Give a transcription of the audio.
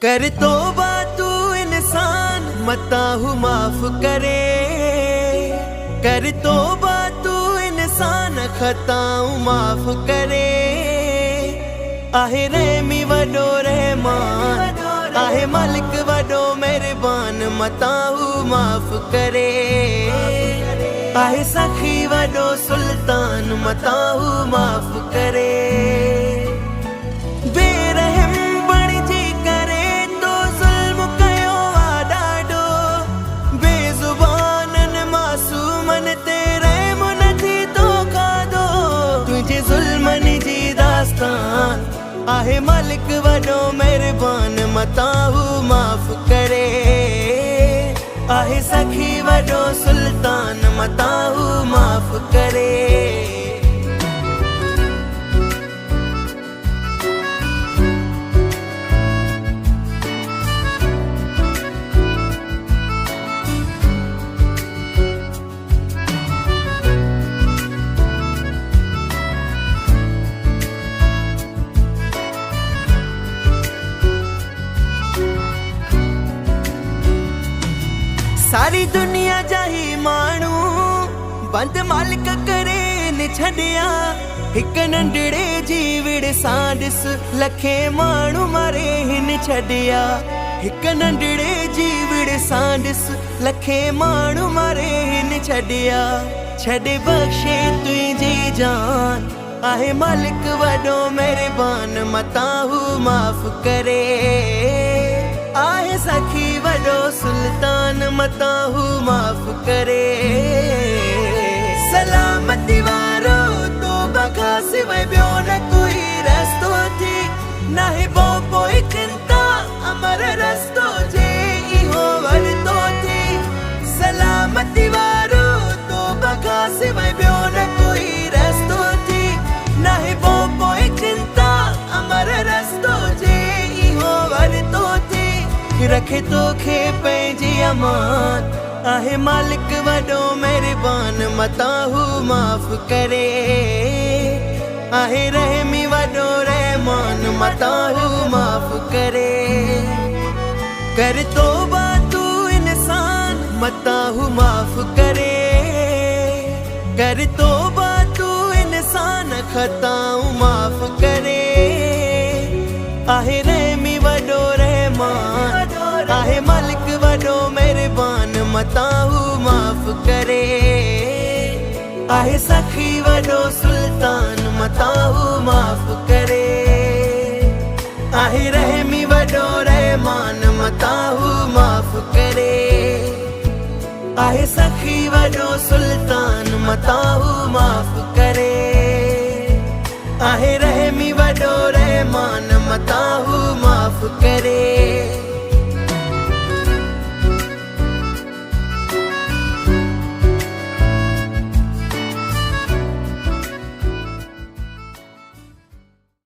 कर तौबा तू इंसान मताहू माफ करे। कर तौबा तू इंसान खताऊं माफ करे। आहे रहमी वडो रहमान, आहे मालिक वडो मेहरबान मताहू माफ करे। आहे सखी वडो सुल्तान मताहू माफ करे। बेरहम बणजी करे तो ज़ुल्म कयो आ ॾाढो। बेज़ुबानन मासूमन ते रहम नथी तो खाधो। तुझे ज़ुल्मनि जी दास्तान आहे मालिक वडो मेहरबान मताहू माफ करे। आहे सखी वडो सुल्तान मताहू माफ करे। सारी दुनिया जाही मानू बंद मालिक करे न छड़िया। हिक नंढड़े जीवड़ सां ॾिस लखे मानू मरे हिन छड़िया। हिक नंढड़े जीवड़ सां ॾिस लखे मानू मरे हिन छड़िया। छॾ बख़्शे तुंहिंजी जान आहे मालिक वॾो मेहरबान मताहू माफ करे। आहे सखी वडो सुल्तान मताहू माफ करे। सलामती वारो तौबा खां सिवाय ॿियो न कोई रस्तो थी। नाहे पोइ चिंता अमर रस्तो जे इहो वरतो थी। सलामती वारो तौबा खां सिवाय ॿियो न कोई रस्तो थी। नाहे पोइ चिंता अमर रस्तो जे इहो वरतो थी। रखे तोखे पंहिंजी अमान आहे मालिक वडो मेहरबान मताहू माफ करे। आहे रहमी वडो रहमान मताहू माफ करे। कर तौबा तू इंसान मताहू माफ करे। कर तौबा तू इंसान खताऊं माफ करे। आहे रहमी वडो रहमान आहे मालिक वडो मेहरबान मताहू माफ करे। आहे सखी वडो सुल्तान मताहू माफ करे। आहे रहमी वडो रहमान मताहू माफ करे। आहे सखी वडो सुल्तान मताहू माफ करे। आहे रहमी वडो रहमान मताहू माफ करे।